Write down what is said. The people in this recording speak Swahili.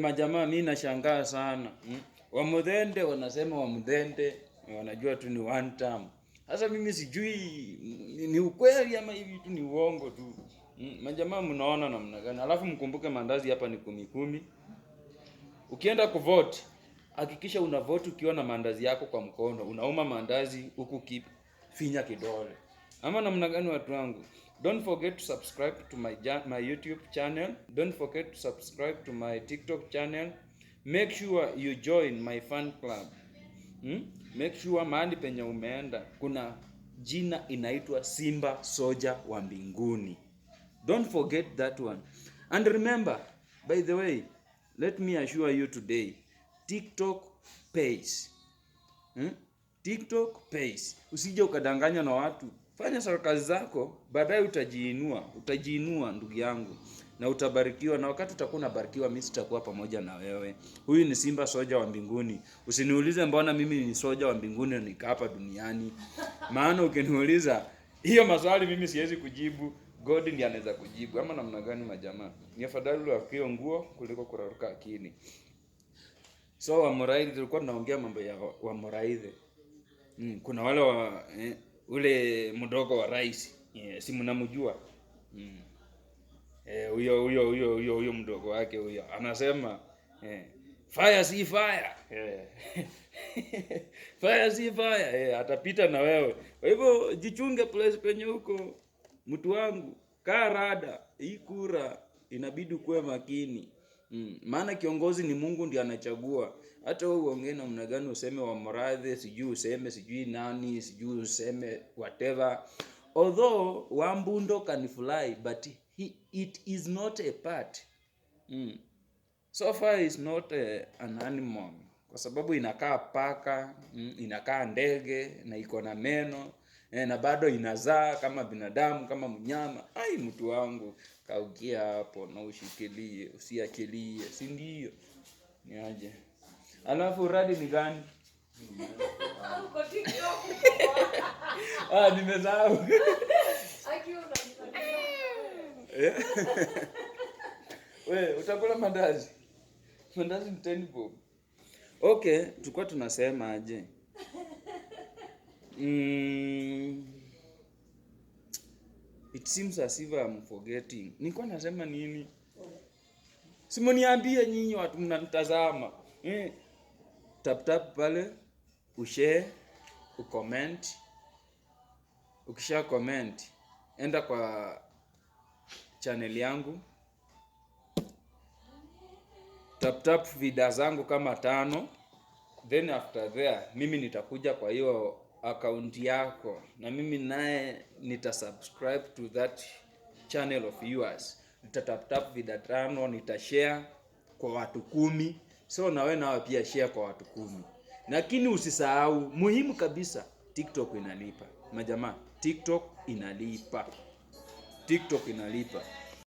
Majamaa mimi nashangaa sana. Wamudhende wanasema wamudhende, wanajua tu ni one time. Sasa mimi sijui ni ukweli ama hivi tu ni uongo tu. Majamaa mnaona namna gani? Alafu mkumbuke mandazi hapa ni 10. Ukienda kuvote, hakikisha una vote ukiwa na mandazi yako kwa mkono. Unauma mandazi huku finya kidole. Ama namna gani watu wangu? Don't forget to subscribe to my YouTube channel. Don't forget to subscribe to my TikTok channel. Make sure you join my fan club. Make sure mahali penye umeenda kuna jina inaitwa Simba Soja wa Mbinguni. Don't forget that one. And remember, by the way, let me assure you today, TikTok pays. TikTok pays. Usije ukadanganywa na watu. Fanya kazi zako, baadaye utajiinua ndugu yangu, na utabarikiwa, na wakati utakuwa unabarikiwa mimi sitakuwa pamoja na wewe. Huyu ni Simba Soja wa Mbinguni. Usiniulize mbona mimi ni soja wa mbinguni nikaa hapa duniani. Maana ukiniuliza hiyo maswali mimi siwezi kujibu, God ndiye anaweza kujibu. Ama namna gani majamaa? Ni afadhali uafikio nguo kuliko kuraruka akili. So Wamoraidhi, tulikuwa tunaongea mambo ya Wamoraidhi. Kuna wale ule mdogo wa rais, si mnamjua? Huyo mdogo wake huyo anasema fire si fire. Fire si fire. Atapita na wewe. Kwa hivyo jichunge place penye huko, mtu wangu. Kaa rada, hii kura inabidi kuwe makini. Maana kiongozi ni Mungu ndiye anachagua. Hata wewe uongee namna gani, useme Wamoraidhi, sijui nani, sijui useme whatever. Although Wambundo can fly, but it is not a part. So far is not an animal. Kwa sababu inakaa paka, inakaa ndege, na iko na meno, na bado inazaa kama binadamu, kama mnyama. Mtu wangu, kaukia hapo na ushikilie, usiachilie, si ndio? Ni aje? Alafu radi ni gani? Uko TikTok. Nimesahau. Wewe utakula mandazi? Mandazi ni 10 bob. Okay, tulikuwa tunasema aje? It seems as if I'm forgetting. Nilikuwa nasema nini? Simoniambie nyinyi watu mnanitazama. Tap pale, ushare, ucomment. Ukisha comment, enda kwa channel yangu. Tap video zangu kama 5. Then after there, mimi nitakuja kwa hiyo account yako, na mimi naye nitasubscribe to that channel of yours. Nitatap video 5, nitashare kwa watu 10. So na wewe nao pia share kwa watu 10. Lakini usisahau, muhimu kabisa, TikTok inalipa. Majamaa, TikTok inalipa.